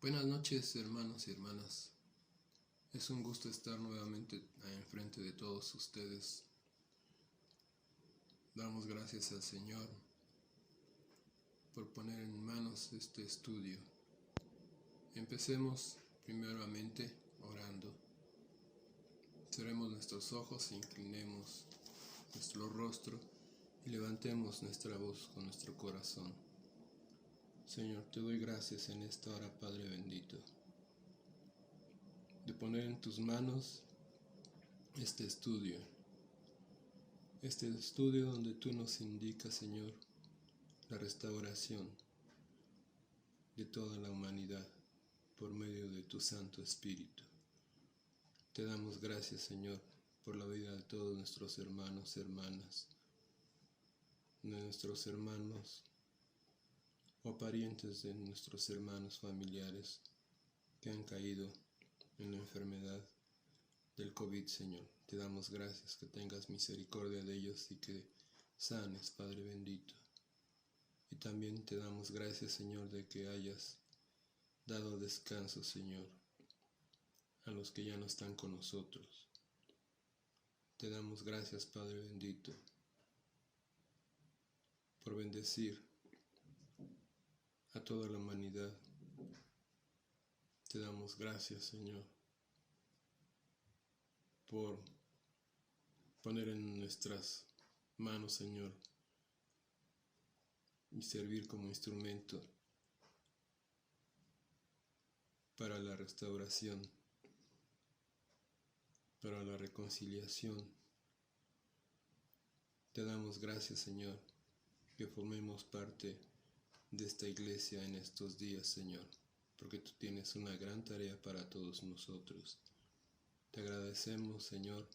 Buenas noches, hermanos y hermanas. Es un gusto estar nuevamente enfrente de todos ustedes. Damos gracias al Señor por poner en manos este estudio. Empecemos primeramente orando. Cerremos nuestros ojos, inclinemos nuestro rostro y levantemos nuestra voz con nuestro corazón. Señor, te doy gracias en esta hora, Padre bendito, de poner en tus manos este estudio donde tú nos indicas, Señor, la restauración de toda la humanidad por medio de tu Santo Espíritu. Te damos gracias, Señor, por la vida de todos nuestros hermanos, hermanas, de nuestros hermanos o parientes de nuestros hermanos familiares que han caído en la enfermedad del COVID, Señor. Te damos gracias, que tengas misericordia de ellos y que sanes, Padre bendito. Y también te damos gracias, Señor, de que hayas dado descanso, Señor, a los que ya no están con nosotros. Te damos gracias, Padre bendito, por bendecir a toda la humanidad. Te damos gracias, Señor, por poner en nuestras manos, Señor, y servir como instrumento para la restauración, para la reconciliación. Te damos gracias, Señor, que formemos parte de esta iglesia en estos días, Señor, porque tú tienes una gran tarea para todos nosotros. Te agradecemos, Señor,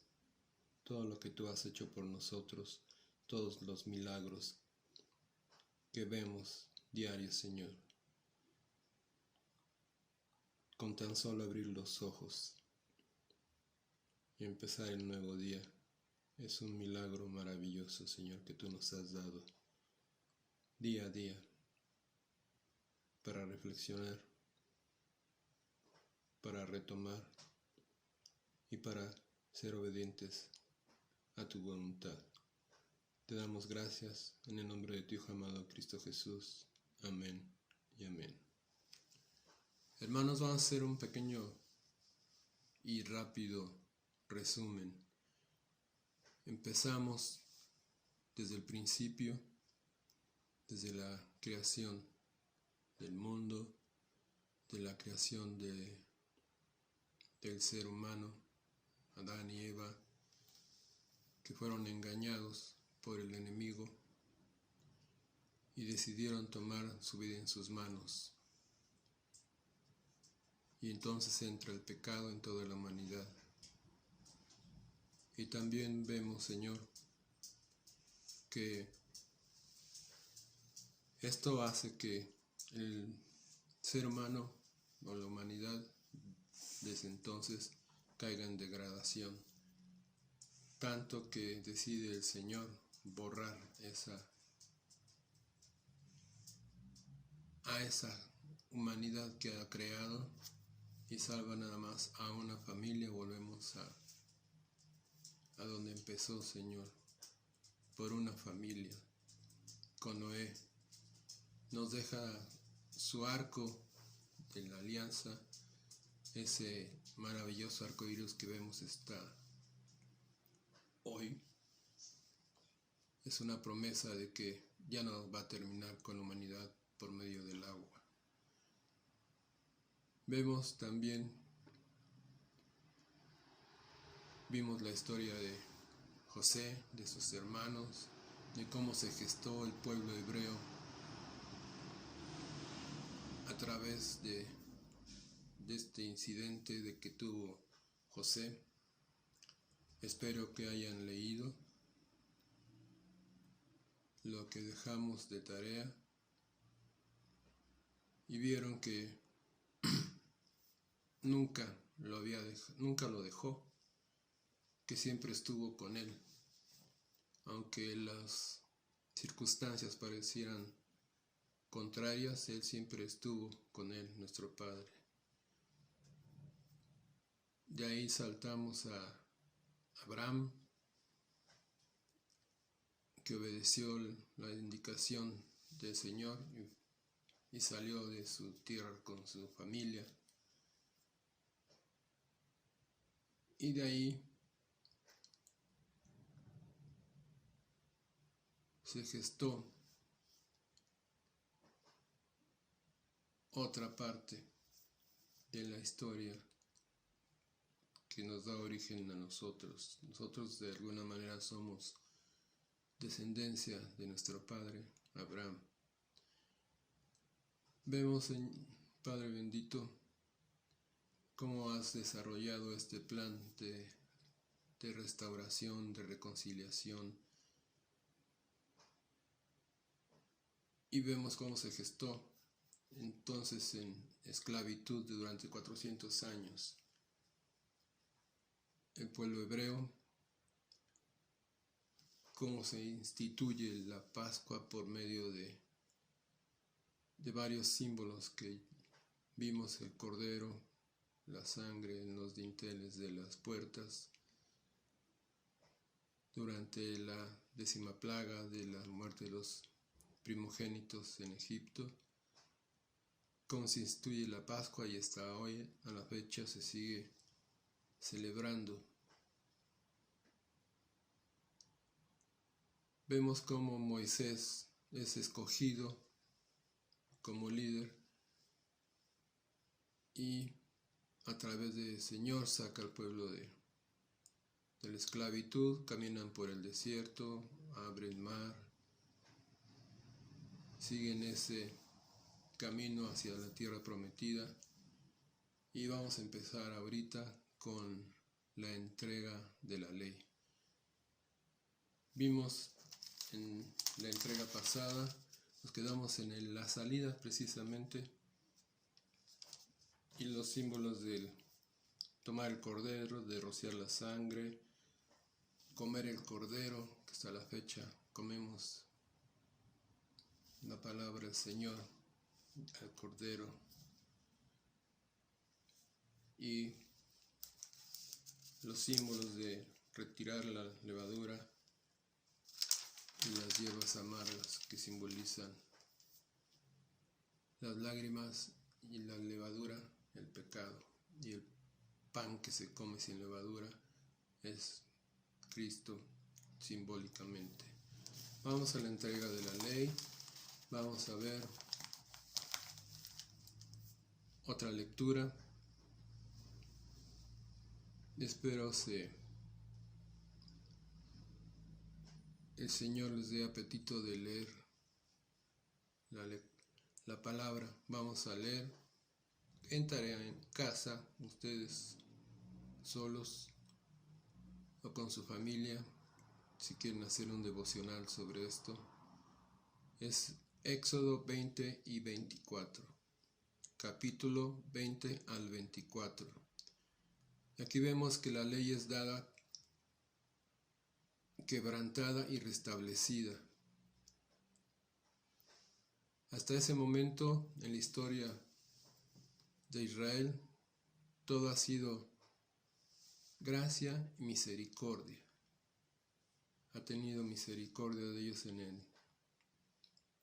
todo lo que tú has hecho por nosotros, todos los milagros que vemos diarios, Señor. Con tan solo abrir los ojos y empezar el nuevo día, es un milagro maravilloso, Señor, que tú nos has dado día a día para reflexionar, para retomar y para ser obedientes a tu voluntad. Te damos gracias en el nombre de tu Hijo amado Cristo Jesús. Amén y amén. Hermanos, vamos a hacer un pequeño y rápido resumen. Empezamos desde el principio, desde la creación del mundo, de la creación del ser humano, Adán y Eva, que fueron engañados por el enemigo y decidieron tomar su vida en sus manos. Y entonces entra el pecado en toda la humanidad. Y también vemos, Señor, que esto hace que el ser humano o la humanidad desde entonces caiga en degradación, tanto que decide el Señor borrar a esa humanidad que ha creado y salva nada más a una familia. Volvemos a donde empezó, Señor, por una familia. Con Noé nos deja su arco de la alianza, ese maravilloso arco iris que vemos está hoy. Es una promesa de que ya no va a terminar con la humanidad por medio del agua. Vimos la historia de José, de sus hermanos, de cómo se gestó el pueblo hebreo a través de este incidente de que tuvo José. Espero que hayan leído lo que dejamos de tarea y vieron que nunca lo dejó, que siempre estuvo con él, aunque las circunstancias parecieran contrarias, Él siempre estuvo con él, nuestro Padre. De ahí saltamos a Abraham, que obedeció la indicación del Señor y salió de su tierra con su familia. Y de ahí se gestó otra parte de la historia que nos da origen a nosotros. Nosotros de alguna manera somos descendencia de nuestro padre Abraham. Vemos, Padre bendito, cómo has desarrollado este plan de restauración, de reconciliación. Y vemos cómo se gestó entonces en esclavitud durante 400 años. El pueblo hebreo, cómo se instituye la Pascua por medio de varios símbolos que vimos: el cordero, la sangre en los dinteles de las puertas, durante la 10ª plaga de la muerte de los primogénitos en Egipto, cómo se instituye la Pascua, y hasta hoy a la fecha se sigue celebrando. Vemos cómo Moisés es escogido como líder y a través del Señor saca al pueblo de la esclavitud. Caminan por el desierto, abren mar, siguen ese camino hacia la tierra prometida, y vamos a empezar ahorita con la entrega de la ley. Vimos en la entrega pasada, nos quedamos en la salida precisamente, y los símbolos del tomar el cordero, de rociar la sangre, comer el cordero, que hasta la fecha comemos la palabra del Señor al cordero, y los símbolos de retirar la levadura y las hierbas amargas, que simbolizan las lágrimas, y la levadura, el pecado, y el pan que se come sin levadura es Cristo simbólicamente. Vamos a la entrega de la ley. Vamos a ver otra lectura. Espero el Señor les dé apetito de leer la palabra. Vamos a leer en tarea en casa, ustedes solos o con su familia, si quieren hacer un devocional sobre esto. Es Éxodo 20 y 24, capítulo 20 al 24. Aquí vemos que la ley es dada, quebrantada y restablecida. Hasta ese momento en la historia de Israel, todo ha sido gracia y misericordia. Ha tenido misericordia de ellos en el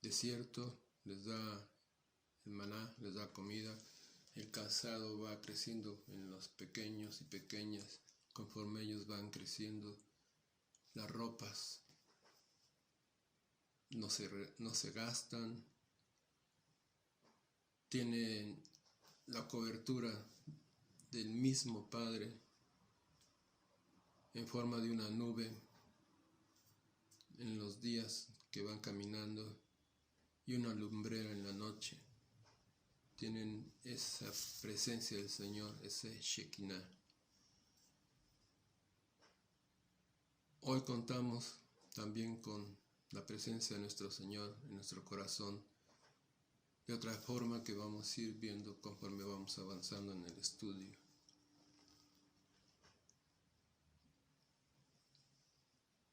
desierto, les da el maná, les da comida. El calzado va creciendo en los pequeños y pequeñas conforme ellos van creciendo. Las ropas no se gastan. Tienen la cobertura del mismo Padre en forma de una nube en los días que van caminando, y una lumbrera en la noche. Tienen esa presencia del Señor, ese Shekinah. Hoy contamos también con la presencia de nuestro Señor en nuestro corazón, de otra forma que vamos a ir viendo conforme vamos avanzando en el estudio.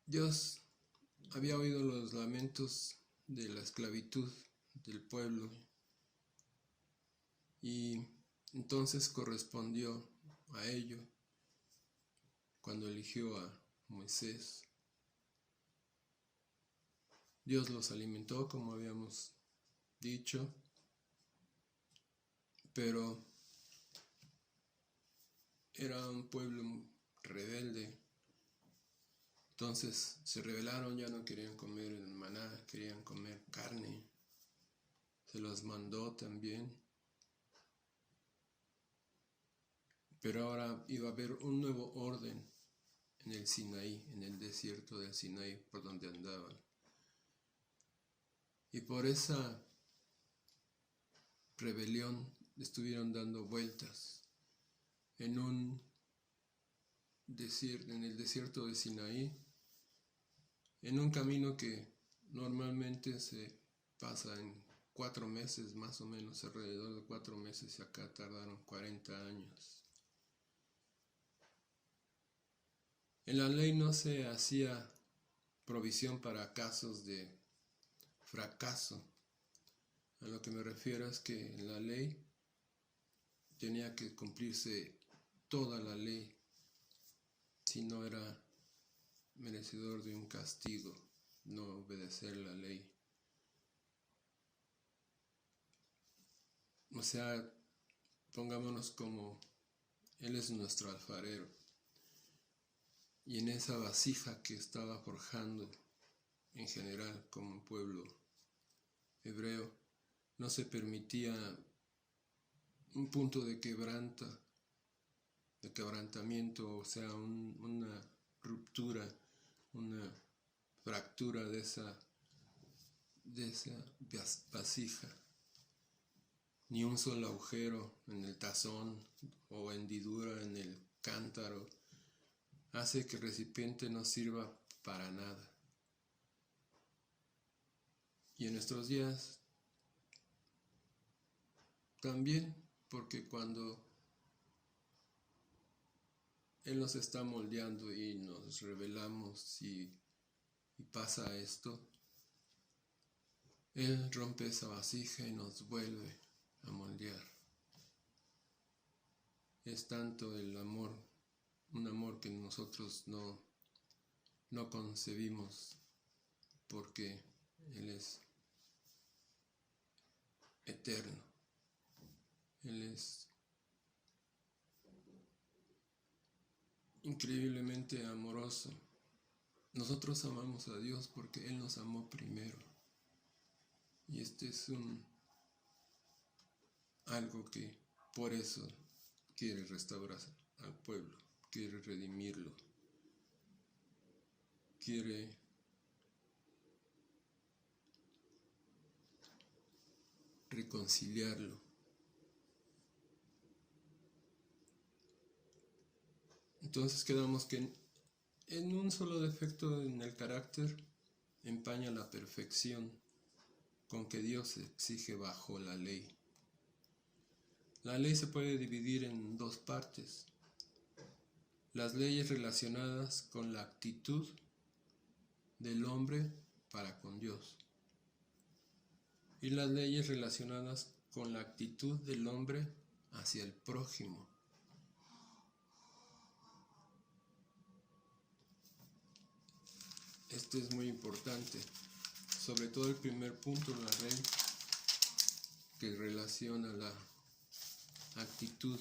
Dios había oído los lamentos de la esclavitud del pueblo. Y entonces correspondió a ello cuando eligió a Moisés. Dios los alimentó, como habíamos dicho, pero era un pueblo rebelde. Entonces se rebelaron, ya no querían comer el maná, querían comer carne. Se los mandó también. Pero ahora iba a haber un nuevo orden en el Sinaí, en el desierto del Sinaí, por donde andaban. Y por esa rebelión estuvieron dando vueltas en el desierto de Sinaí, en un camino que normalmente se pasa en 4 meses, más o menos, alrededor de 4 meses, y acá tardaron 40 años. En la ley no se hacía provisión para casos de fracaso. A lo que me refiero es que en la ley tenía que cumplirse toda la ley, si no era merecedor de un castigo no obedecer la ley. O sea, pongámonos como Él es nuestro alfarero, y en esa vasija que estaba forjando en general como pueblo hebreo, no se permitía un punto de quebrantamiento, o sea, una ruptura, una fractura de esa vasija, ni un solo agujero en el tazón o hendidura en el cántaro hace que el recipiente no sirva para nada. Y en nuestros días también, porque cuando Él nos está moldeando y nos rebelamos y pasa esto, Él rompe esa vasija y nos vuelve a moldear. Es tanto el amor, un amor que nosotros no concebimos, porque Él es eterno. Él es increíblemente amoroso. Nosotros amamos a Dios porque Él nos amó primero. Y este es algo que por eso quiere restaurar al pueblo, quiere redimirlo, quiere reconciliarlo. Entonces quedamos que en un solo defecto en el carácter empaña la perfección con que Dios exige bajo la ley. La ley se puede dividir en 2 partes: las leyes relacionadas con la actitud del hombre para con Dios y las leyes relacionadas con la actitud del hombre hacia el prójimo. Esto es muy importante, sobre todo el primer punto, la ley que relaciona la actitud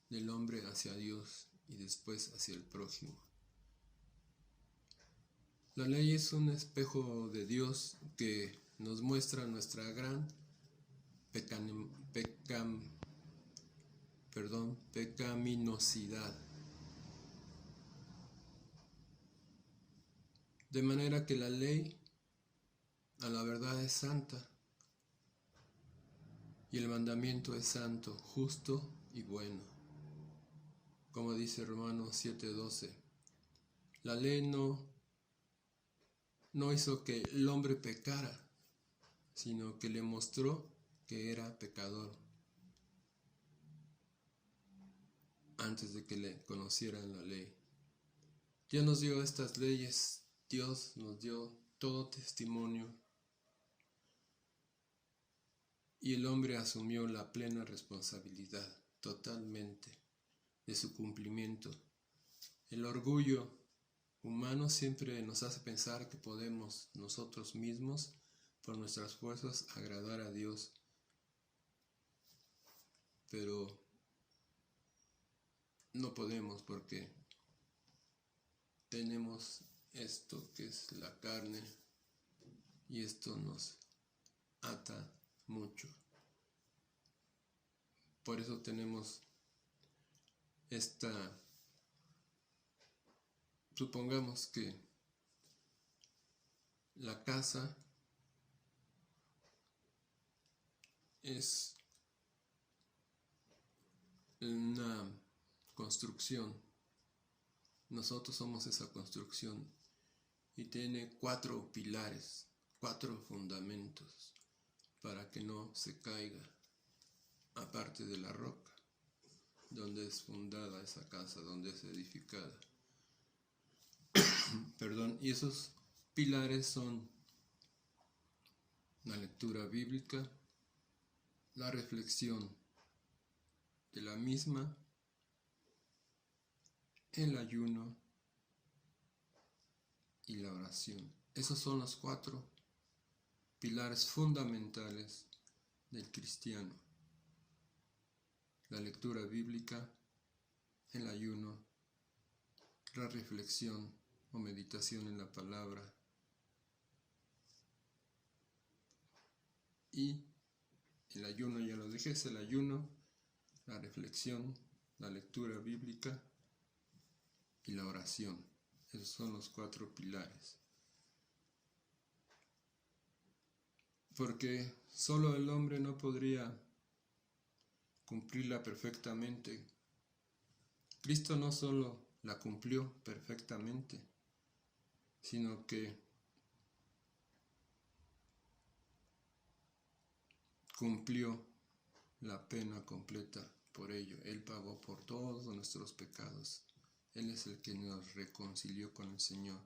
del hombre hacia Dios y después hacia el prójimo. La ley es un espejo de Dios que nos muestra nuestra gran pecaminosidad. De manera que la ley, a la verdad, es santa, y el mandamiento es santo, justo y bueno. Como dice Romanos 7:12, la ley no hizo que el hombre pecara, sino que le mostró que era pecador antes de que le conocieran la ley. Dios nos dio estas leyes, Dios nos dio todo testimonio y el hombre asumió la plena responsabilidad totalmente de su cumplimiento. El orgullo humano siempre nos hace pensar que podemos nosotros mismos, por nuestras fuerzas, agradar a Dios. Pero no podemos porque tenemos esto que es la carne y esto nos ata mucho. Por eso tenemos supongamos que la casa es una construcción. Nosotros somos esa construcción y tiene 4 pilares, 4 fundamentos para que no se caiga, aparte de la roca, donde es fundada esa casa, donde es edificada. Y esos pilares son la lectura bíblica, la reflexión de la misma, el ayuno y la oración. Esos son los 4 pilares fundamentales del cristiano: la lectura bíblica, el ayuno, la reflexión o meditación en la palabra y el ayuno, ya lo dije, es el ayuno, la reflexión, la lectura bíblica y la oración. Esos son los 4 pilares. Porque solo el hombre no podría cumplirla perfectamente. Cristo no solo la cumplió perfectamente, sino que cumplió la pena completa por ello. Él pagó por todos nuestros pecados. Él es el que nos reconcilió con el Señor.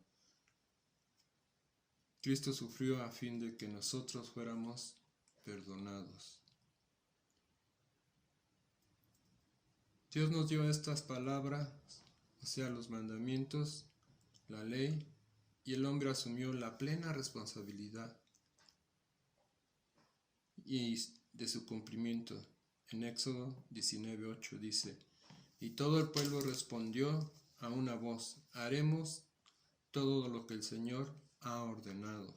Cristo sufrió a fin de que nosotros fuéramos perdonados. Dios nos dio estas palabras, o sea, los mandamientos, la ley, y el hombre asumió la plena responsabilidad y de su cumplimiento. En Éxodo 19:8 dice: y todo el pueblo respondió a una voz: haremos todo lo que el Señor ha ordenado.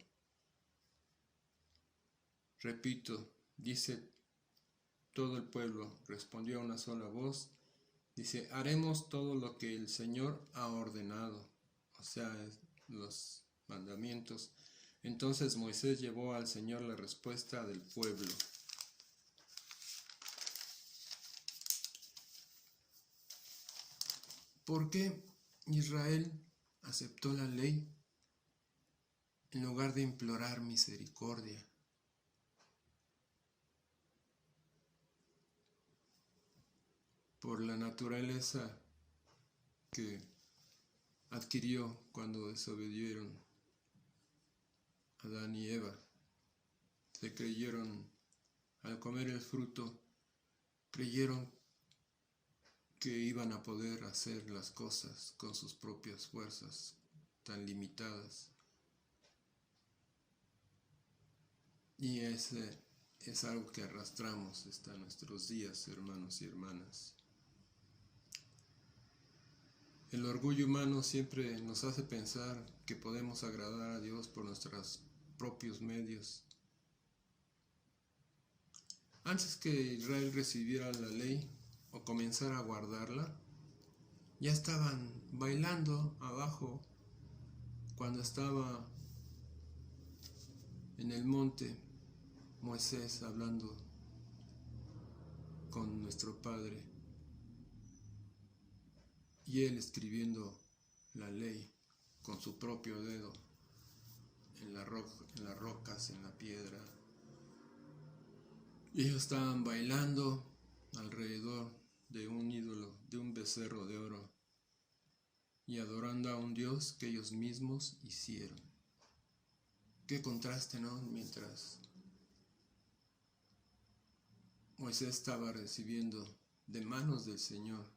Repito, dice todo el pueblo, respondió a una sola voz, dice: haremos todo lo que el Señor ha ordenado, o sea, los mandamientos. Entonces Moisés llevó al Señor la respuesta del pueblo. ¿Por qué Israel aceptó la ley en lugar de implorar misericordia? Por la naturaleza que adquirió cuando desobedieron Adán y Eva. Se creyeron, al comer el fruto, creyeron que iban a poder hacer las cosas con sus propias fuerzas tan limitadas. Y ese es algo que arrastramos hasta nuestros días, hermanos y hermanas. El orgullo humano siempre nos hace pensar que podemos agradar a Dios por nuestros propios medios. Antes que Israel recibiera la ley o comenzara a guardarla, ya estaban bailando abajo cuando estaba en el monte Moisés hablando con nuestro Padre y él escribiendo la ley con su propio dedo en las rocas, en la piedra. Y ellos estaban bailando alrededor de un ídolo, de un becerro de oro, y adorando a un Dios que ellos mismos hicieron. Qué contraste, ¿no? Mientras Moisés estaba recibiendo de manos del Señor,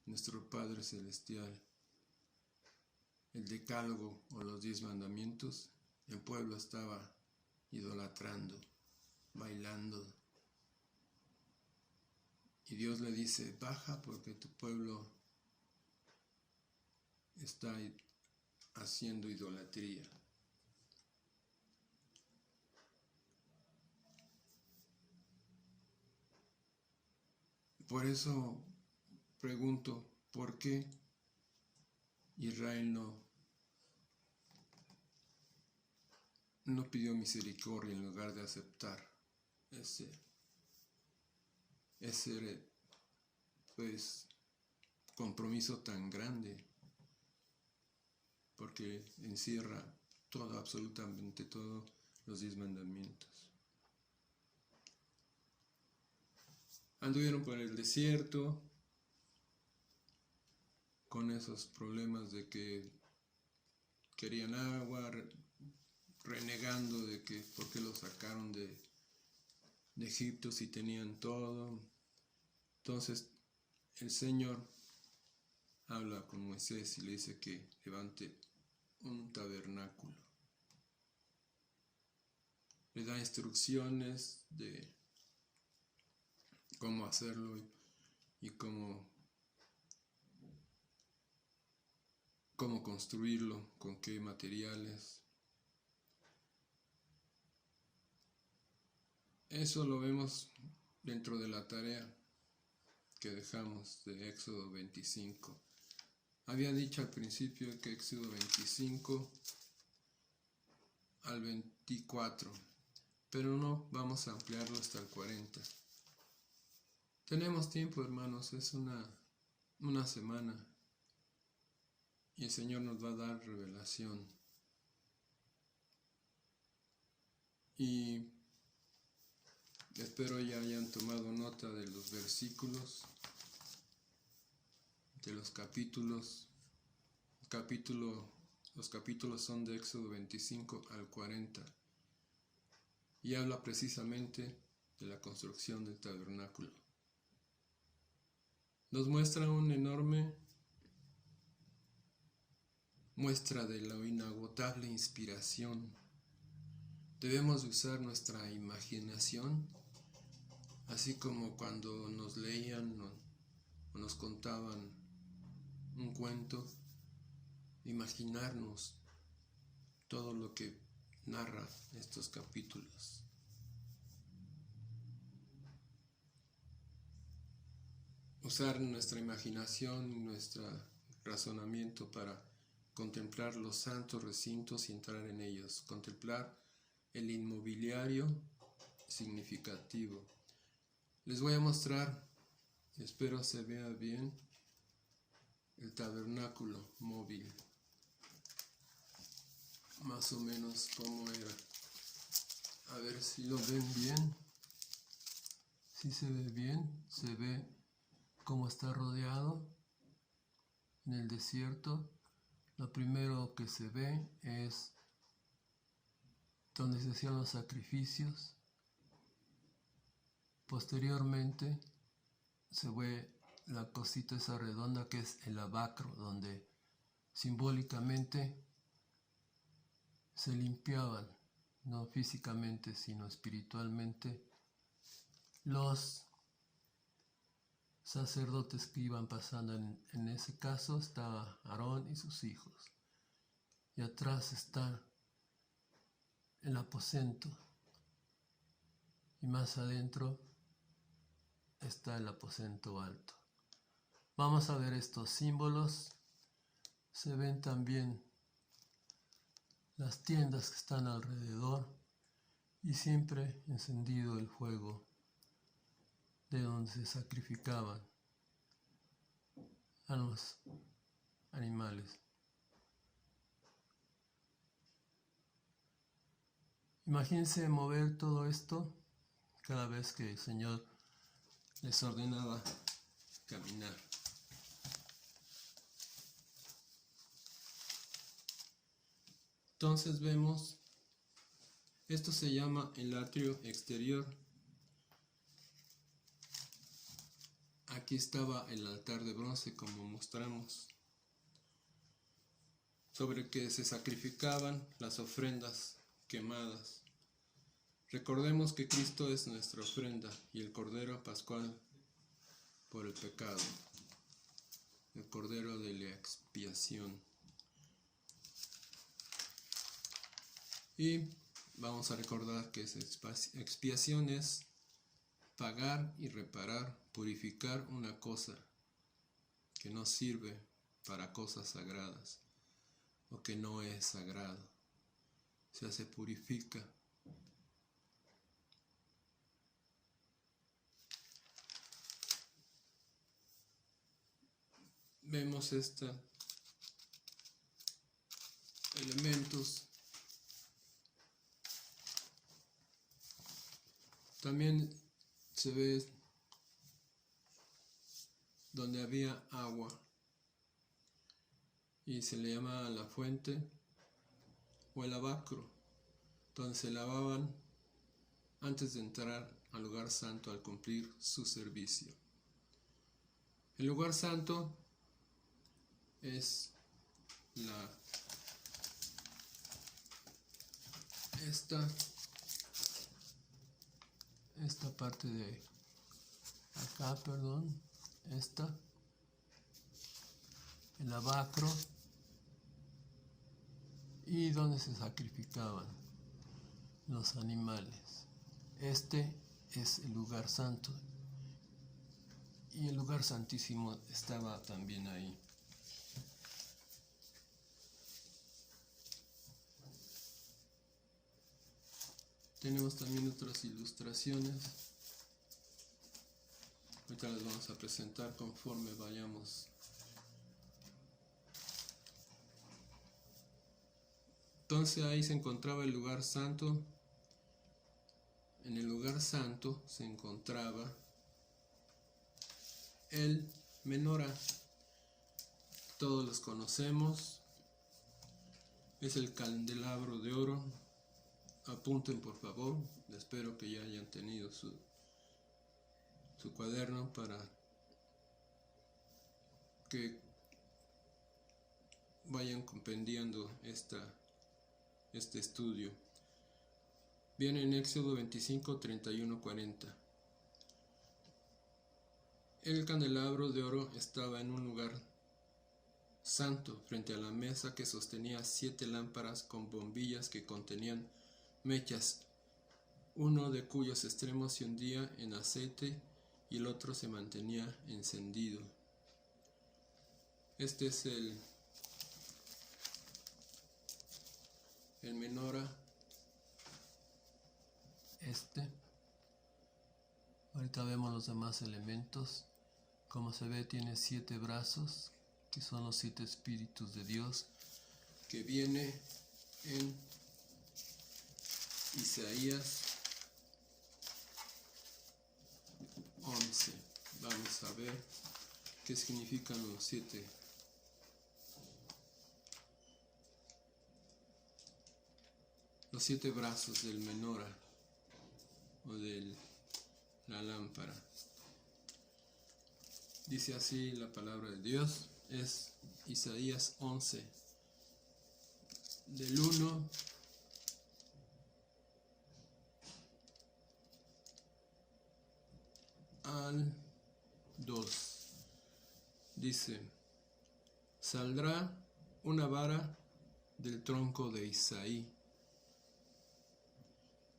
nuestro Padre Celestial, el decálogo o los 10 mandamientos. El pueblo estaba idolatrando, bailando. Y Dios le dice, baja porque tu pueblo está haciendo idolatría. Por eso pregunto, ¿por qué Israel no pidió misericordia en lugar de aceptar ese pues compromiso tan grande? Porque encierra todo, absolutamente todo, los 10 mandamientos. Anduvieron por el desierto con esos problemas de que querían agua, renegando de que por qué los sacaron de Egipto si tenían todo. Entonces el Señor habla con Moisés y le dice que levante un tabernáculo. Le da instrucciones de cómo hacerlo y cómo construirlo, con qué materiales. Eso lo vemos dentro de la tarea que dejamos de Éxodo 25. Había dicho al principio que Éxodo 25 al 24, pero no, vamos a ampliarlo hasta el 40. Tenemos tiempo, hermanos, es una semana y el Señor nos va a dar revelación. Y espero ya hayan tomado nota de los versículos, de los capítulos. Los capítulos son de Éxodo 25 al 40 y habla precisamente de la construcción del tabernáculo. Nos muestra una enorme muestra de la inagotable inspiración. Debemos usar nuestra imaginación, así como cuando nos leían o nos contaban un cuento, imaginarnos todo lo que narra estos capítulos. Usar nuestra imaginación y nuestro razonamiento para contemplar los santos recintos y entrar en ellos, contemplar el inmobiliario significativo. Les voy a mostrar, espero se vea bien, el tabernáculo móvil, más o menos cómo era. A ver si lo ven bien. Si se ve bien, se ve cómo está rodeado en el desierto. Lo primero que se ve es donde se hacían los sacrificios. Posteriormente se ve la cosita esa redonda que es el lavacro, donde simbólicamente se limpiaban, no físicamente sino espiritualmente, los sacerdotes que iban pasando. En ese caso estaba Aarón y sus hijos, y atrás está el aposento, y más adentro está el aposento alto. Vamos a ver estos símbolos. Se ven también las tiendas que están alrededor y siempre encendido el fuego de donde se sacrificaban a los animales. Imagínense mover todo esto cada vez que el Señor les ordenaba caminar. Entonces vemos, esto se llama el atrio exterior. Aquí estaba el altar de bronce, como mostramos, sobre que se sacrificaban las ofrendas quemadas. Recordemos que Cristo es nuestra ofrenda y el Cordero Pascual por el pecado, el Cordero de la expiación. Y vamos a recordar que esa expiación es pagar y reparar, purificar una cosa que no sirve para cosas sagradas o que no es sagrado. O sea, se purifica. Vemos estos elementos. También se ve donde había agua y se le llama la fuente o el lavacro, donde se lavaban antes de entrar al lugar santo al cumplir su servicio. El lugar santo es esta parte de acá, el lavacro, y donde se sacrificaban los animales. Este es el lugar santo y el lugar santísimo estaba también ahí. Tenemos también otras ilustraciones. Ahorita las vamos a presentar conforme vayamos. Entonces ahí se encontraba el lugar santo. En el lugar santo se encontraba el menorá. Todos los conocemos. Es el candelabro de oro. Apunten por favor. Espero que ya hayan tenido su cuaderno para que vayan compendiando este estudio. Viene en Éxodo 25, 31, 40. El candelabro de oro estaba en un lugar santo, frente a la mesa que sostenía 7 lámparas con bombillas que contenían mechas, uno de cuyos extremos se hundía en aceite y el otro se mantenía encendido. Este es el menorá. Ahorita vemos los demás elementos. Como se ve, tiene 7 brazos, que son los 7 espíritus de Dios, que viene en Isaías 11. Vamos a ver qué significan los 7 brazos del menorá o de la lámpara. Dice así la palabra de Dios, es Isaías 11, del 1 al 2. Dice: saldrá una vara del tronco de Isaí,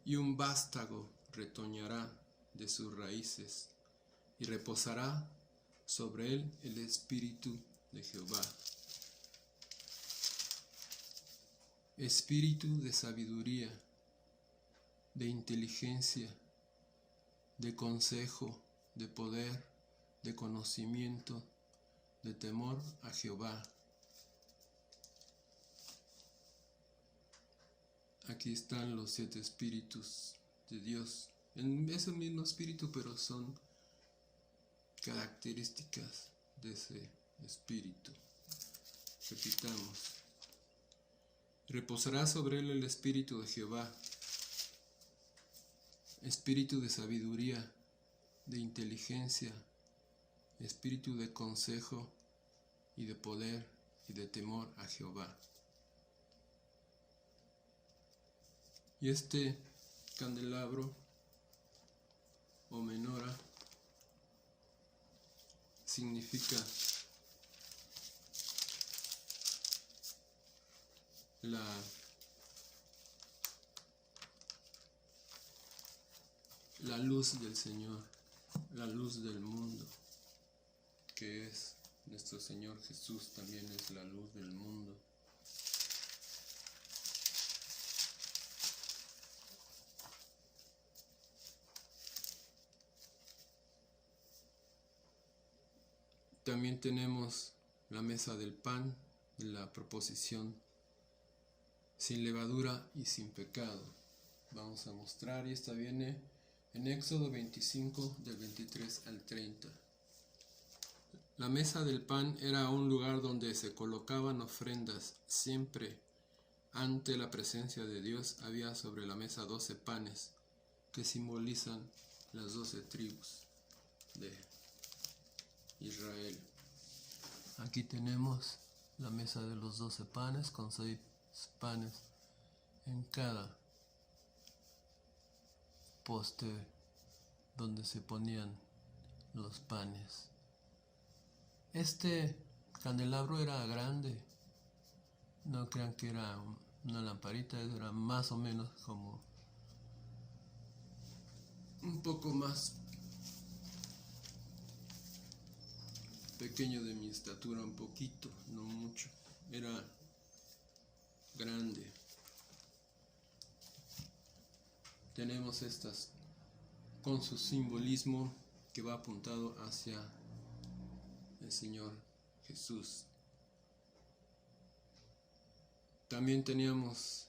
y un vástago retoñará de sus raíces, y reposará sobre él el espíritu de Jehová, espíritu de sabiduría, de inteligencia, de consejo, de poder, de conocimiento, de temor a Jehová. Aquí están los 7 espíritus de Dios. Es el mismo espíritu, pero son características de ese espíritu. Repitamos: reposará sobre él el espíritu de Jehová, espíritu de sabiduría, de inteligencia espíritu de consejo y de poder y de temor a Jehová. Y este candelabro o menora significa la luz del Señor, la luz del mundo, que es nuestro Señor Jesús, también es la luz del mundo. También tenemos la mesa del pan, la proposición sin levadura y sin pecado. Vamos a mostrar, y esta viene en Éxodo 25 del 23 al 30. La mesa del pan era un lugar donde se colocaban ofrendas. Siempre ante la presencia de Dios había sobre la mesa 12 panes que simbolizan las 12 tribus de Israel. Aquí tenemos la mesa de los 12 panes con 6 panes en cada poste donde se ponían los panes. Este candelabro era grande, no crean que era una lamparita, era más o menos como un poco más pequeño de mi estatura, un poquito, no mucho, era grande. Tenemos estas con su simbolismo que va apuntado hacia el Señor Jesús. También teníamos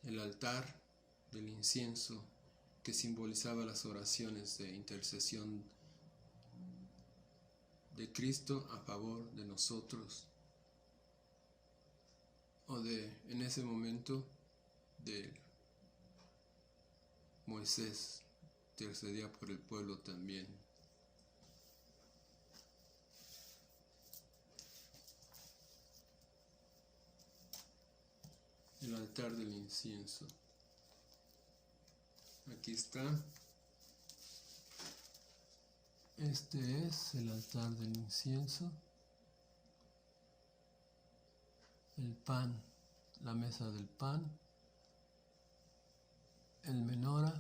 el altar del incienso que simbolizaba las oraciones de intercesión de Cristo a favor de nosotros, o en ese momento de Moisés intercedía por el pueblo también. El altar del incienso. Aquí está. Este es el altar del incienso. El pan, la mesa del pan. El menora.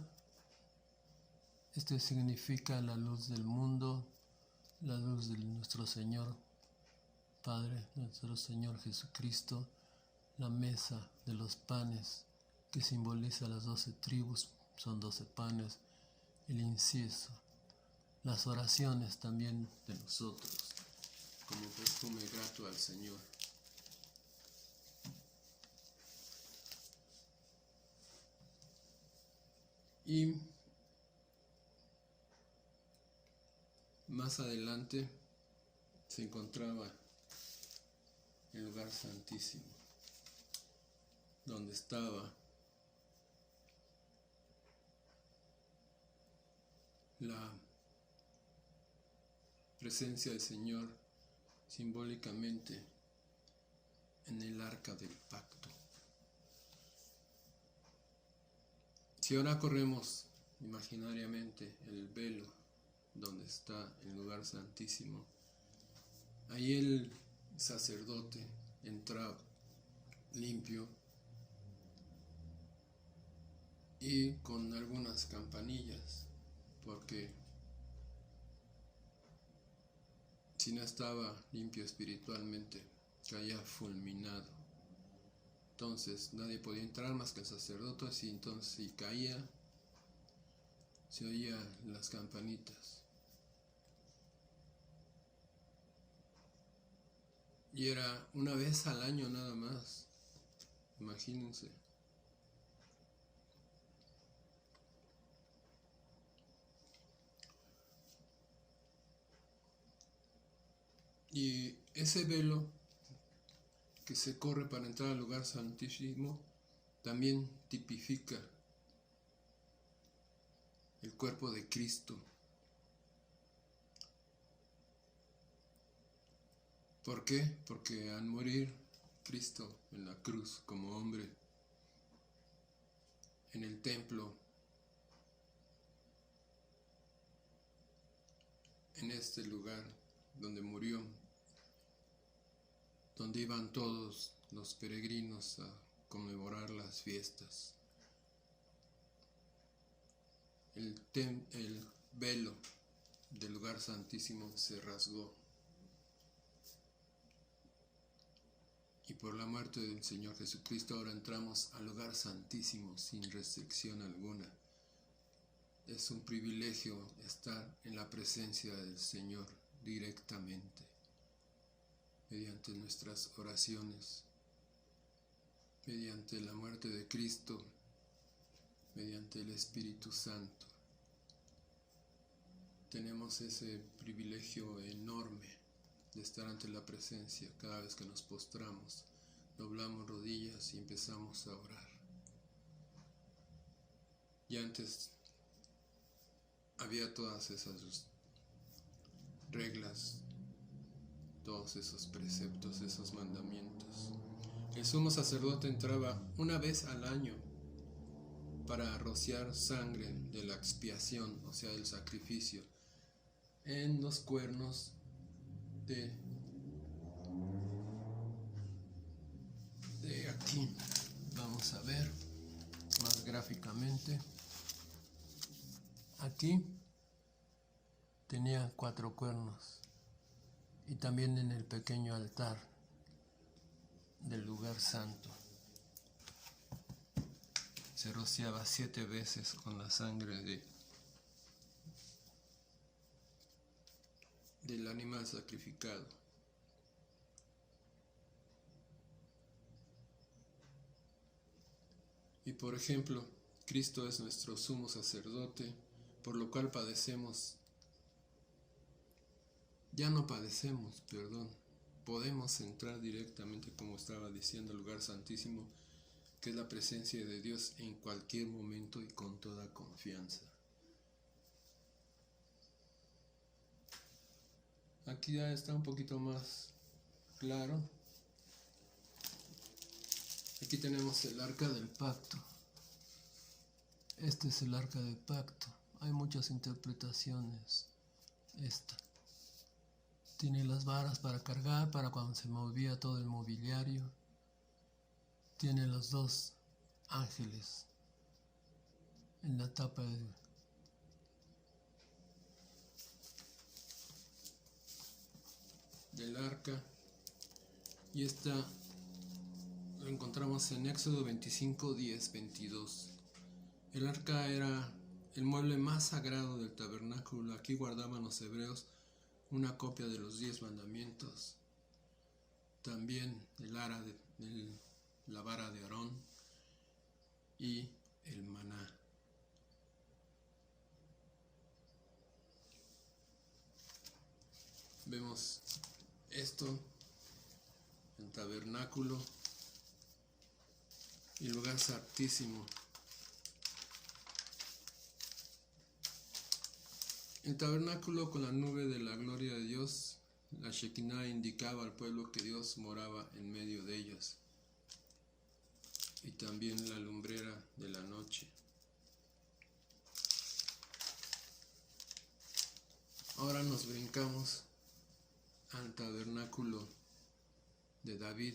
Este significa la luz del mundo, la luz de nuestro Señor Padre, nuestro Señor Jesucristo. La mesa de los panes que simboliza las 12 tribus, son 12 panes. El incienso, las oraciones también de nosotros, como perfume grato al Señor. Y más adelante se encontraba el lugar santísimo, donde estaba la presencia del Señor simbólicamente en el arca del pacto. Si ahora corremos imaginariamente el velo donde está el lugar santísimo, ahí el sacerdote entraba limpio y con algunas campanillas, porque si no estaba limpio espiritualmente, caía fulminado. Entonces nadie podía entrar más que el sacerdote, y entonces si caía, se oían las campanitas. Y era una vez al año nada más, imagínense. Y ese velo que se corre para entrar al lugar santísimo también tipifica el cuerpo de Cristo. ¿Por qué? Porque al morir Cristo en la cruz como hombre, en el templo, en este lugar donde murió, donde iban todos los peregrinos a conmemorar las fiestas, el velo del lugar santísimo se rasgó, y por la muerte del Señor Jesucristo ahora entramos al lugar santísimo sin restricción alguna. Es un privilegio estar en la presencia del Señor directamente, mediante nuestras oraciones, mediante la muerte de Cristo, mediante el Espíritu Santo. Tenemos ese privilegio enorme de estar ante la presencia cada vez que nos postramos, doblamos rodillas y empezamos a orar. Y antes había todas esas reglas, todos esos preceptos, esos mandamientos. El sumo sacerdote entraba una vez al año para rociar sangre de la expiación, o sea, del sacrificio, en los cuernos de aquí. Vamos a ver más gráficamente. Aquí tenía 4 cuernos, y también en el pequeño altar del lugar santo se rociaba 7 veces con la sangre del animal sacrificado. Y por ejemplo, Cristo es nuestro sumo sacerdote, por lo cual podemos entrar directamente, como estaba diciendo, al lugar santísimo, que es la presencia de Dios en cualquier momento y con toda confianza. Aquí ya está un poquito más claro. Aquí tenemos el arca del pacto. Este es el arca del pacto. Hay muchas interpretaciones. Esta tiene las varas para cargar, para cuando se movía todo el mobiliario. Tiene los 2 ángeles en la tapa del arca. Y esta lo encontramos en Éxodo 25, 10, 22. El arca era el mueble más sagrado del tabernáculo. Aquí guardaban los hebreos una copia de los 10 mandamientos. También la vara de Aarón y el maná. Vemos esto, el tabernáculo y el lugar santísimo. El tabernáculo con la nube de la gloria de Dios, la Shekinah, indicaba al pueblo que Dios moraba en medio de ellos. Y también la lumbrera de la noche. Ahora nos brincamos al tabernáculo de David.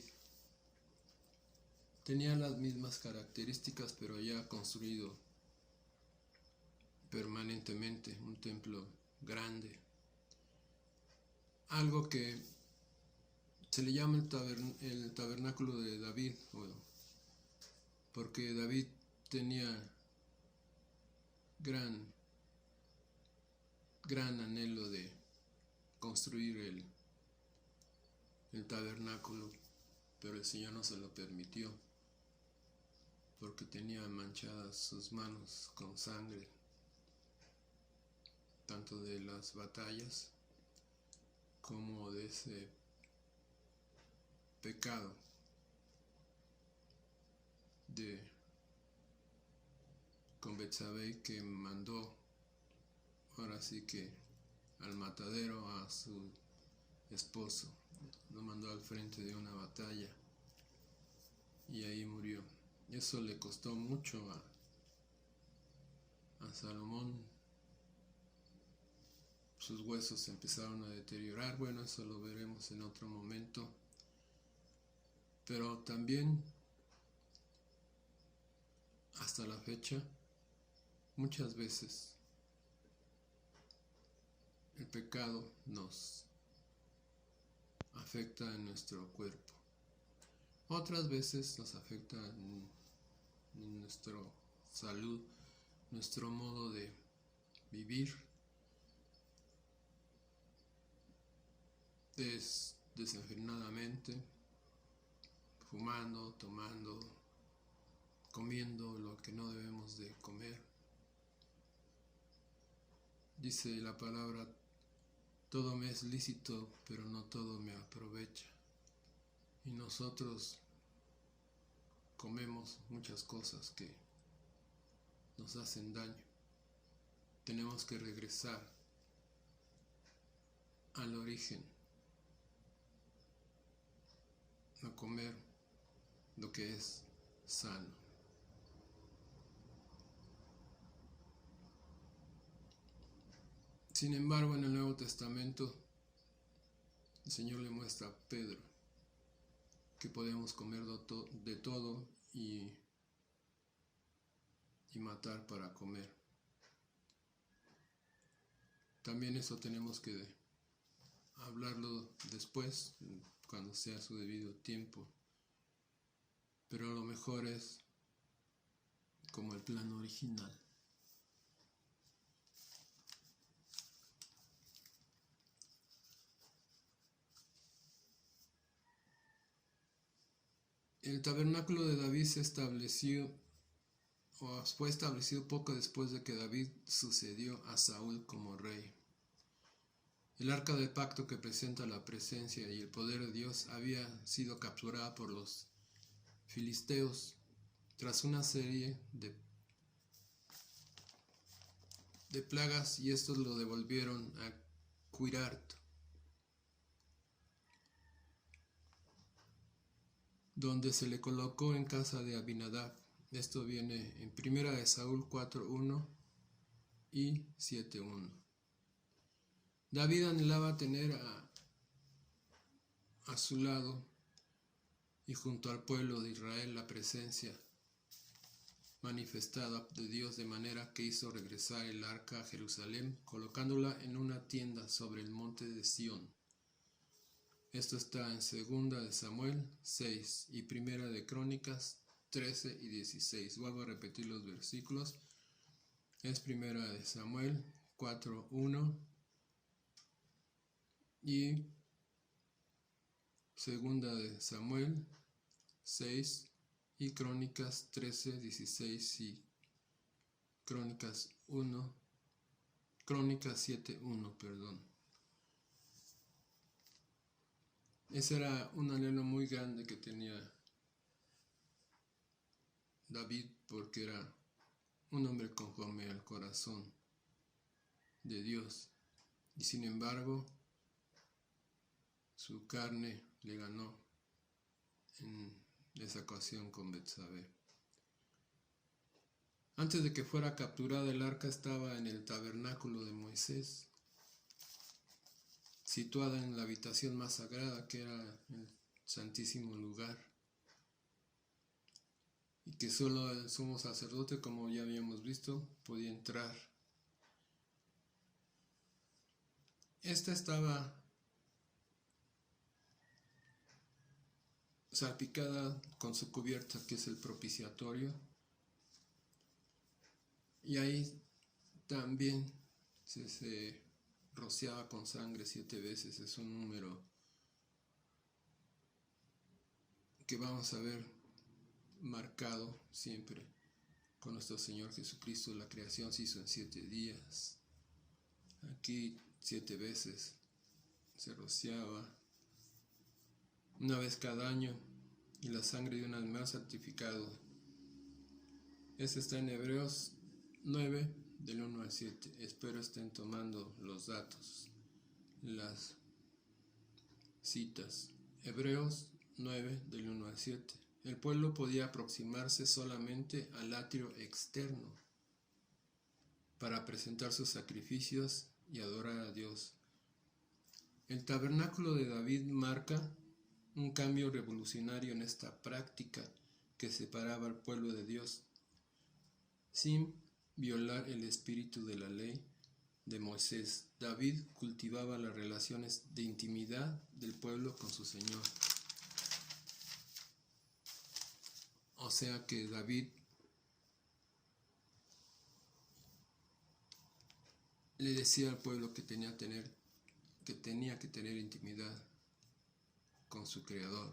Tenía las mismas características, pero ya construido permanentemente, un templo grande. Algo que se le llama el tabernáculo de David, porque David tenía gran anhelo de construir el tabernáculo, pero el Señor no se lo permitió, porque tenía manchadas sus manos con sangre, tanto de las batallas como de ese pecado con Betsabé, que mandó ahora sí que al matadero a su esposo, lo mandó al frente de una batalla y ahí murió. Eso le costó mucho a Salomón. Sus huesos se empezaron a deteriorar. Bueno, eso lo veremos en otro momento. Pero también, hasta la fecha, muchas veces el pecado nos afecta en nuestro cuerpo. Otras veces nos afecta en nuestra salud, nuestro modo de vivir, desenfrenadamente, fumando, tomando, comiendo lo que no debemos de comer. Dice la palabra: todo me es lícito, pero no todo me aprovecha. Y nosotros comemos muchas cosas que nos hacen daño. Tenemos que regresar al origen, a comer lo que es sano. Sin embargo, en el Nuevo Testamento, el Señor le muestra a Pedro que podemos comer de todo y matar para comer. También eso tenemos que hablarlo después, cuando sea su debido tiempo. Pero lo mejor es como el plan original. El tabernáculo de David fue establecido poco después de que David sucedió a Saúl como rey. El arca del pacto, que presenta la presencia y el poder de Dios, había sido capturada por los filisteos tras una serie de plagas, y estos lo devolvieron a Quirat, donde se le colocó en casa de Abinadab. Esto viene en 1 de Saúl 4:1 y 7:1. David anhelaba tener a su lado y junto al pueblo de Israel la presencia manifestada de Dios, de manera que hizo regresar el arca a Jerusalén, colocándola en una tienda sobre el monte de Sión. Esto está en 2 de Samuel 6 y 1 de Crónicas 13 y 16. Vuelvo a repetir los versículos. Es 1 de Samuel 4:1 y 2 de Samuel 6 y Crónicas 13, 16 y Crónicas 7:1, perdón. Ese era un anhelo muy grande que tenía David, porque era un hombre conforme al corazón de Dios. Y sin embargo, su carne le ganó en esa ocasión con Betsabé. Antes de que fuera capturada, el arca estaba en el tabernáculo de Moisés, situada en la habitación más sagrada, que era el santísimo lugar, y que solo el sumo sacerdote, como ya habíamos visto, podía entrar. Esta estaba salpicada con su cubierta, que es el propiciatorio, y ahí también se rociaba con sangre 7 veces. Es un número que vamos a ver marcado siempre con nuestro Señor Jesucristo. La creación se hizo en 7 días. Aquí 7 veces se rociaba, una vez cada año, y la sangre de un animal santificado. Este está en Hebreos 9, del 1 al 7. Espero estén tomando los datos. Las citas. Hebreos 9, del 1 al 7. El pueblo podía aproximarse solamente al atrio externo para presentar sus sacrificios y adorar a Dios. El tabernáculo de David marca un cambio revolucionario en esta práctica que separaba al pueblo de Dios, sin violar el espíritu de la ley de Moisés. David cultivaba las relaciones de intimidad del pueblo con su Señor. O sea que David le decía al pueblo que tenía que tener intimidad con su Creador.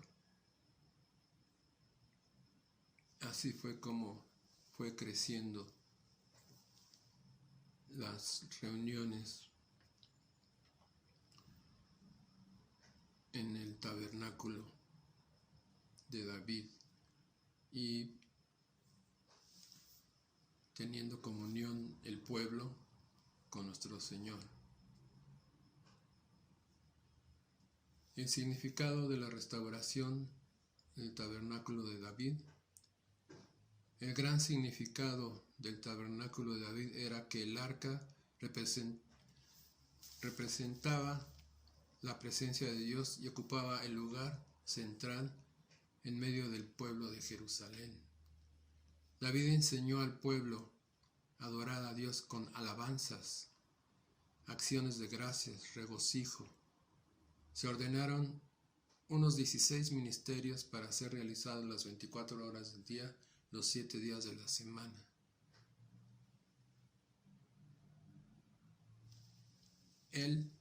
Así fue como fue creciendo las reuniones en el tabernáculo de David y teniendo comunión el pueblo con nuestro Señor. El significado de la restauración del tabernáculo de David. El gran significado del tabernáculo de David era que el arca representaba la presencia de Dios y ocupaba el lugar central en medio del pueblo de Jerusalén. David enseñó al pueblo a adorar a Dios con alabanzas, acciones de gracias, regocijo. Se ordenaron unos 16 ministerios para ser realizados las 24 horas del día, los 7 días de la semana. Él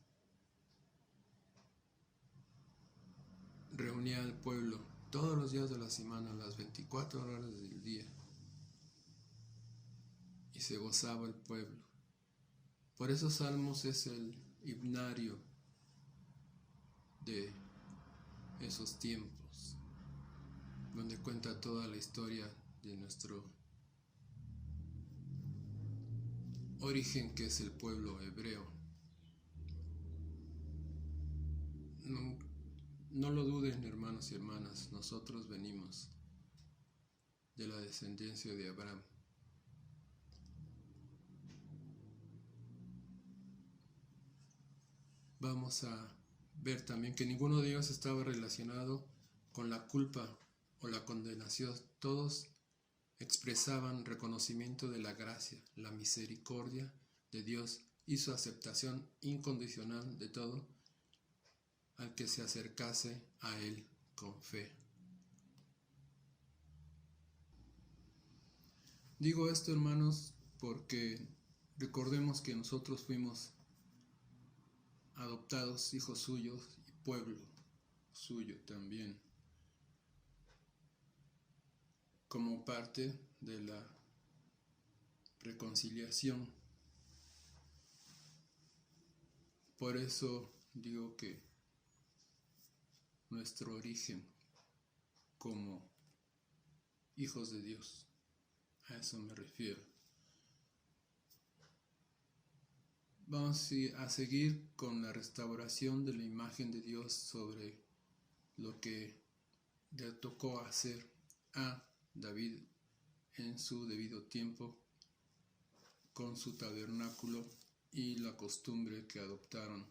reunía al pueblo todos los días de la semana, las 24 horas del día, y se gozaba el pueblo. Por eso Salmos es el himnario de esos tiempos, donde cuenta toda la historia de nuestro origen, que es el pueblo hebreo. No lo duden, hermanos y hermanas, nosotros venimos de la descendencia de Abraham. Vamos a ver también que ninguno de ellos estaba relacionado con la culpa o la condenación. Todos expresaban reconocimiento de la gracia, la misericordia de Dios y su aceptación incondicional de todo al que se acercase a Él con fe. Digo esto, hermanos, porque recordemos que nosotros fuimos adoptados hijos suyos y pueblo suyo también, como parte de la reconciliación. Por eso digo que nuestro origen como hijos de Dios, a eso me refiero. Vamos a seguir con la restauración de la imagen de Dios sobre lo que le tocó hacer a David en su debido tiempo con su tabernáculo y la costumbre que adoptaron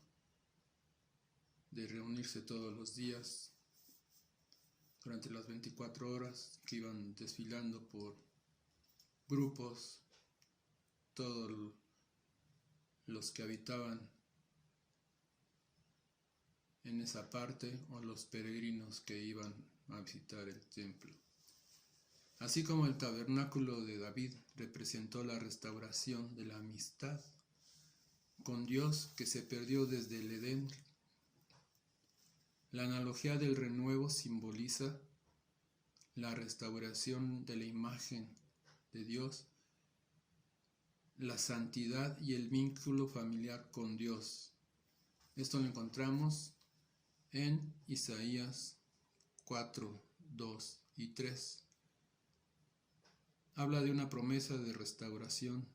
de reunirse todos los días durante las 24 horas, que iban desfilando por grupos, todos los que habitaban en esa parte o los peregrinos que iban a visitar el templo. Así como el tabernáculo de David representó la restauración de la amistad con Dios que se perdió desde el Edén, la analogía del renuevo simboliza la restauración de la imagen de Dios, la santidad y el vínculo familiar con Dios. Esto lo encontramos en Isaías 4, 2 y 3. Habla de una promesa de restauración.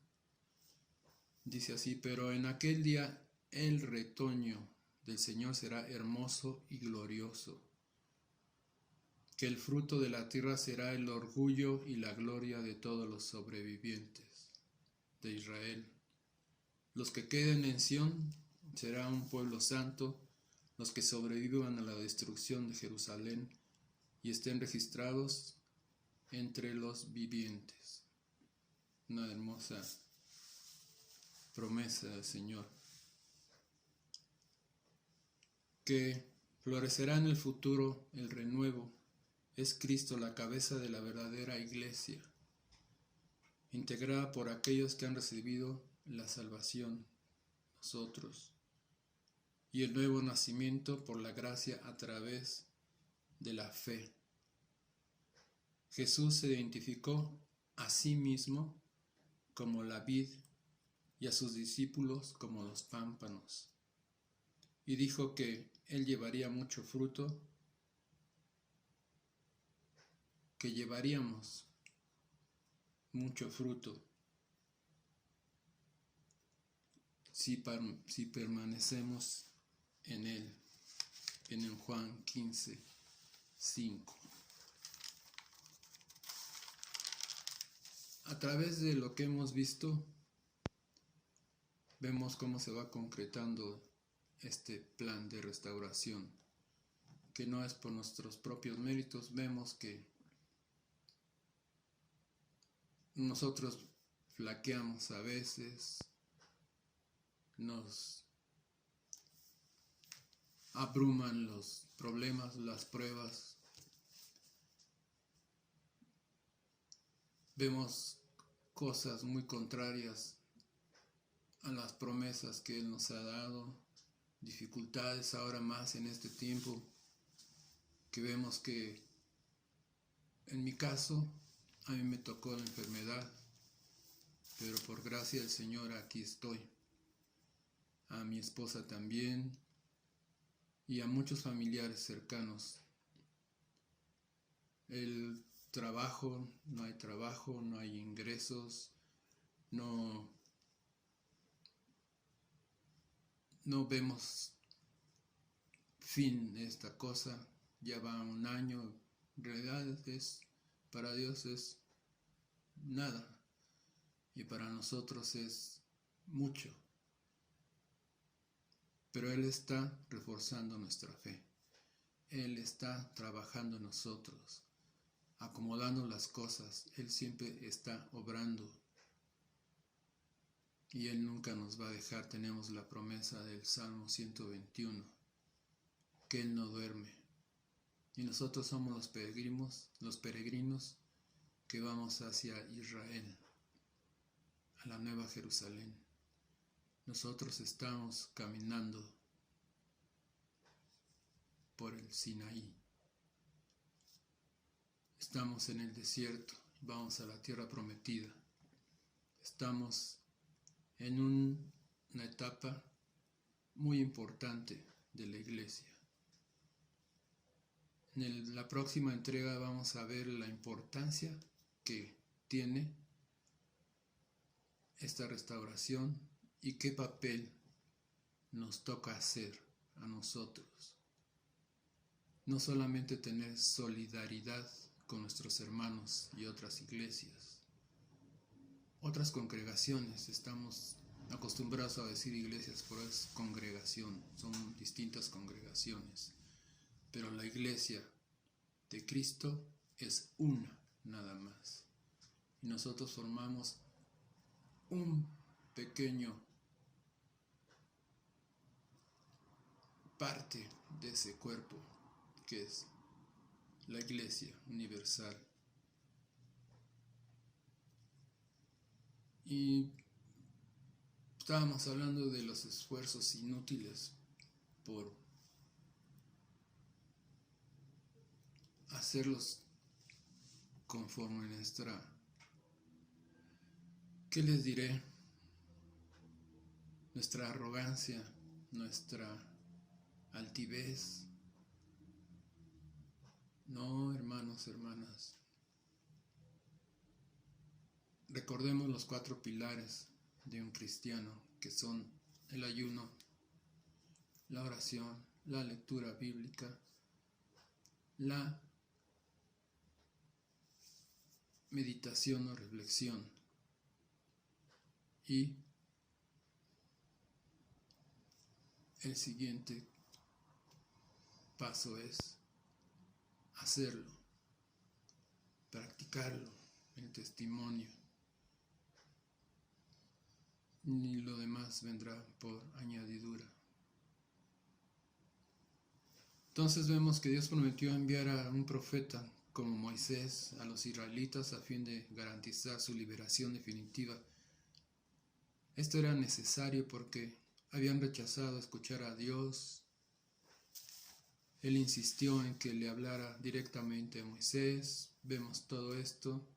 Dice así: pero en aquel día el retoño del Señor será hermoso y glorioso, que el fruto de la tierra será el orgullo y la gloria de todos los sobrevivientes de Israel. Los que queden en Sión será un pueblo santo, los que sobrevivan a la destrucción de Jerusalén y estén registrados entre los vivientes. Una hermosa promesa del Señor. Que florecerá en el futuro el renuevo. Es Cristo la cabeza de la verdadera iglesia, integrada por aquellos que han recibido la salvación, nosotros, y el nuevo nacimiento por la gracia a través de la fe. Jesús se identificó a sí mismo como la vid y a sus discípulos como los pámpanos, y dijo que él llevaría mucho fruto, que llevaríamos mucho fruto si permanecemos en él, en Juan 15:5. A través de lo que hemos visto, vemos cómo se va concretando este plan de restauración, que no es por nuestros propios méritos. Vemos que nosotros flaqueamos a veces, nos abruman los problemas, las pruebas. Vemos cosas muy contrarias a las promesas que Él nos ha dado, dificultades ahora más en este tiempo, que vemos que en mi caso a mí me tocó la enfermedad, pero por gracia del Señor aquí estoy. A mi esposa también y a muchos familiares cercanos. El trabajo, no hay ingresos, no vemos fin de esta cosa. Ya va un año, en realidad para Dios es nada y para nosotros es mucho. Pero Él está reforzando nuestra fe. Él está trabajando en nosotros, acomodando las cosas. Él siempre está obrando. Y Él nunca nos va a dejar. Tenemos la promesa del Salmo 121, que Él no duerme. Y nosotros somos los peregrinos que vamos hacia Israel, a la Nueva Jerusalén. Nosotros estamos caminando por el Sinaí. Estamos en el desierto, vamos a la tierra prometida. Estamos en una etapa muy importante de la iglesia. En la próxima entrega vamos a ver la importancia que tiene esta restauración y qué papel nos toca hacer a nosotros. No solamente tener solidaridad con nuestros hermanos y otras iglesias, otras congregaciones. Estamos acostumbrados a decir iglesias, pero es congregación, son distintas congregaciones. Pero la iglesia de Cristo es una nada más. Y nosotros formamos un pequeño parte de ese cuerpo que es la iglesia universal. Y estábamos hablando de los esfuerzos inútiles por hacerlos conforme nuestra, ¿qué les diré? Nuestra arrogancia, nuestra altivez. No, hermanos, hermanas. Recordemos los 4 pilares de un cristiano, que son el ayuno, la oración, la lectura bíblica, la meditación o reflexión y el siguiente paso es hacerlo, practicarlo, el testimonio, y lo demás vendrá por añadidura. Entonces vemos que Dios prometió enviar a un profeta como Moisés a los israelitas a fin de garantizar su liberación definitiva. Esto era necesario porque habían rechazado escuchar a Dios. Él insistió en que le hablara directamente a Moisés. Vemos todo esto.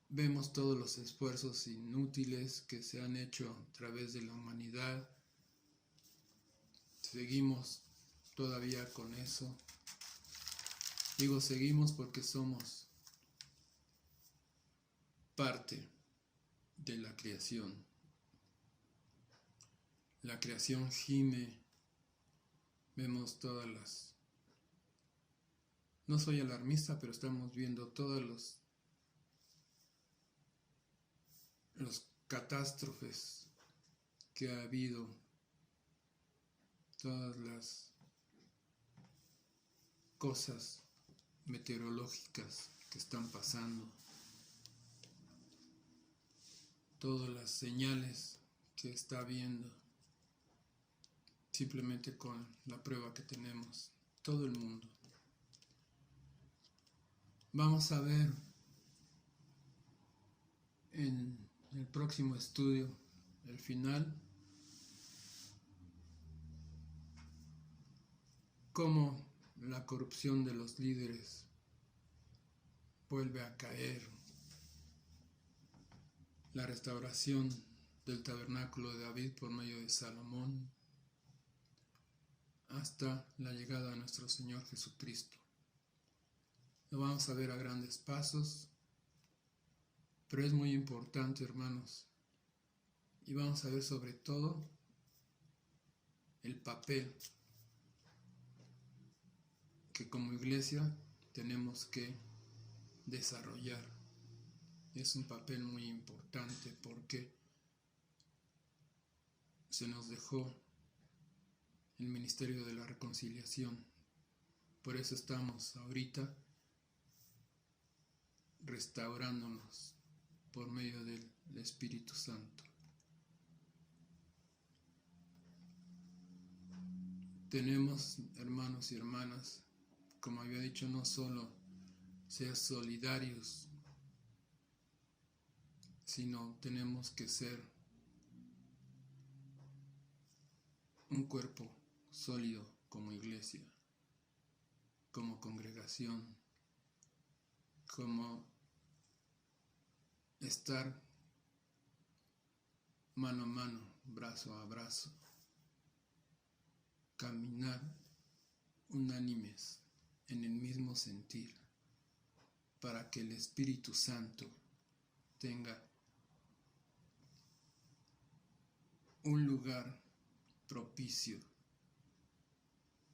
Vemos todos los esfuerzos inútiles que se han hecho a través de la humanidad. Seguimos todavía con eso. Digo seguimos porque somos parte de la creación. La creación gime. Vemos todas las... No soy alarmista, pero estamos viendo todos los catástrofes que ha habido, todas las cosas meteorológicas que están pasando, todas las señales que está viendo, simplemente con la prueba que tenemos, todo el mundo. Vamos a ver en el próximo estudio, el final, cómo la corrupción de los líderes vuelve a caer, la restauración del tabernáculo de David por medio de Salomón, hasta la llegada de nuestro Señor Jesucristo. Lo vamos a ver a grandes pasos, pero es muy importante, hermanos, y vamos a ver sobre todo el papel que como iglesia tenemos que desarrollar. Es un papel muy importante porque se nos dejó el ministerio de la reconciliación. Por eso estamos ahorita restaurándonos por medio del Espíritu Santo. Tenemos, hermanos y hermanas, como había dicho, no solo ser solidarios, sino tenemos que ser un cuerpo sólido como iglesia, como congregación, como estar mano a mano, brazo a brazo, caminar unánimes en el mismo sentir, para que el Espíritu Santo tenga un lugar propicio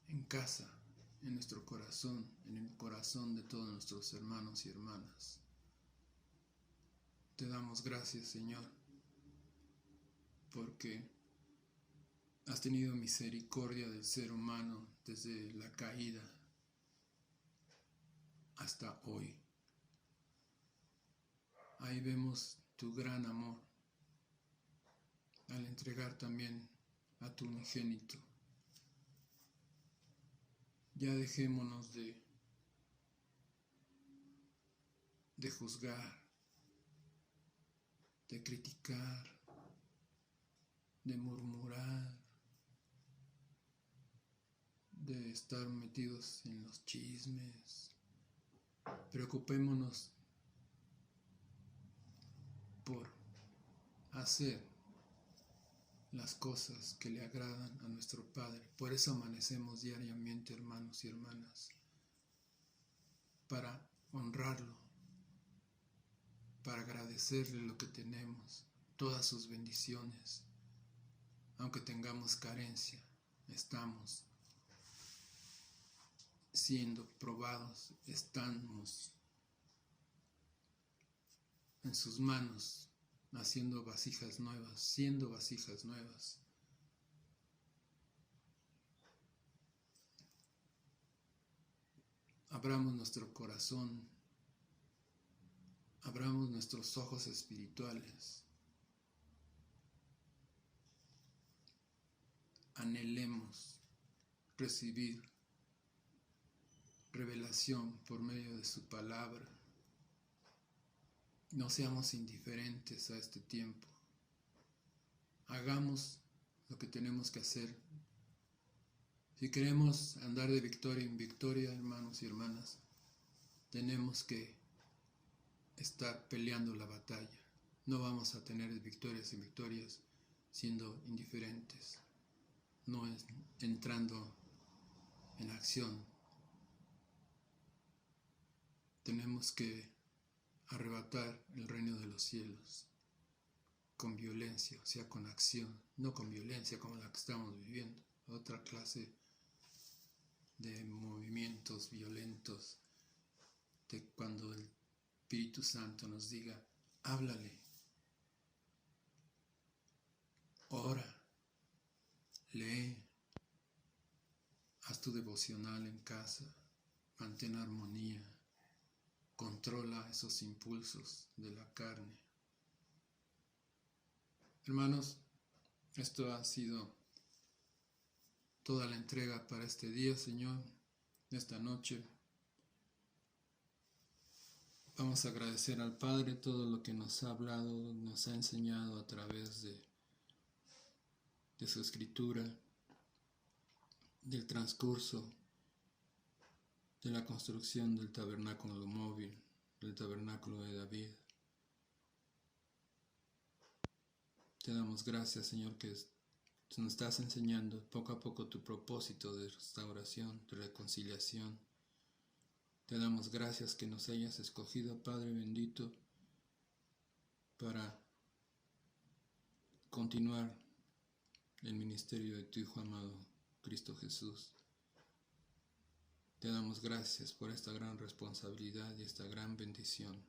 en casa, en nuestro corazón, en el corazón de todos nuestros hermanos y hermanas. Te damos gracias, Señor, porque has tenido misericordia del ser humano desde la caída hasta hoy. Ahí vemos tu gran amor al entregar también a tu unigénito. Ya dejémonos de juzgar, de criticar, de murmurar, de estar metidos en los chismes. Preocupémonos por hacer las cosas que le agradan a nuestro Padre. Por eso amanecemos diariamente, hermanos y hermanas, para honrarlo, para agradecerle lo que tenemos, todas sus bendiciones, aunque tengamos carencia, estamos siendo probados, estamos en sus manos, haciendo vasijas nuevas, siendo vasijas nuevas. Abramos nuestro corazón, abramos nuestros ojos espirituales, anhelemos recibir revelación por medio de su palabra. No seamos indiferentes a este tiempo. Hagamos lo que tenemos que hacer. Si queremos andar de victoria en victoria, hermanos y hermanas, tenemos que estar peleando la batalla. No vamos a tener victorias en victorias siendo indiferentes, no entrando en acción. Tenemos que arrebatar el reino de los cielos con violencia, o sea, con acción, no con violencia como la que estamos viviendo, otra clase de movimientos violentos, de cuando el Espíritu Santo nos diga, háblale, ora, lee, haz tu devocional en casa, mantén armonía, controla esos impulsos de la carne. Hermanos, esto ha sido toda la entrega para este día, Señor, esta noche. Vamos a agradecer al Padre todo lo que nos ha hablado, nos ha enseñado a través de su escritura, del transcurso de la construcción del tabernáculo móvil, del tabernáculo de David. Te damos gracias, Señor, que nos estás enseñando poco a poco tu propósito de restauración, de reconciliación. Te damos gracias que nos hayas escogido, Padre bendito, para continuar el ministerio de tu Hijo amado, Cristo Jesús. Te damos gracias por esta gran responsabilidad y esta gran bendición.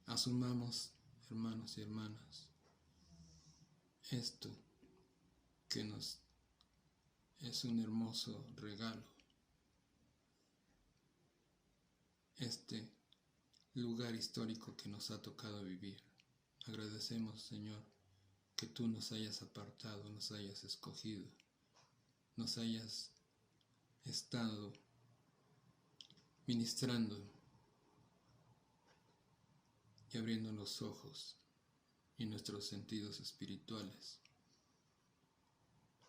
Asumamos, hermanos y hermanas, esto que nos es un hermoso regalo, este lugar histórico que nos ha tocado vivir. Agradecemos, Señor, que tú nos hayas apartado, nos hayas escogido, nos hayas estado ministrando y abriendo los ojos y nuestros sentidos espirituales.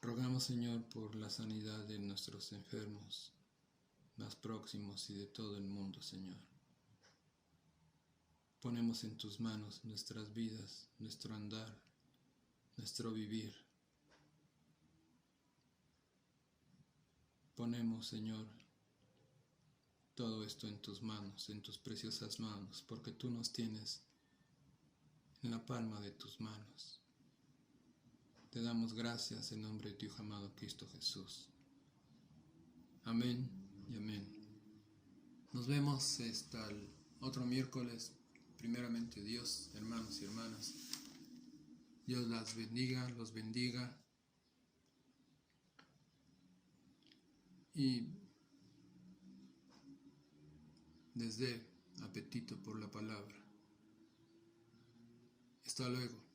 Rogamos, Señor, por la sanidad de nuestros enfermos más próximos y de todo el mundo, Señor. Ponemos en tus manos nuestras vidas, nuestro andar, nuestro vivir. Ponemos, Señor, todo esto en tus manos, en tus preciosas manos, porque tú nos tienes en la palma de tus manos. Te damos gracias en nombre de tu Hijo amado Cristo Jesús. Amén y amén. Nos vemos hasta el otro miércoles. Primeramente Dios, hermanos y hermanas. Dios las bendiga, los bendiga. Y les dé apetito por la palabra. Hasta luego.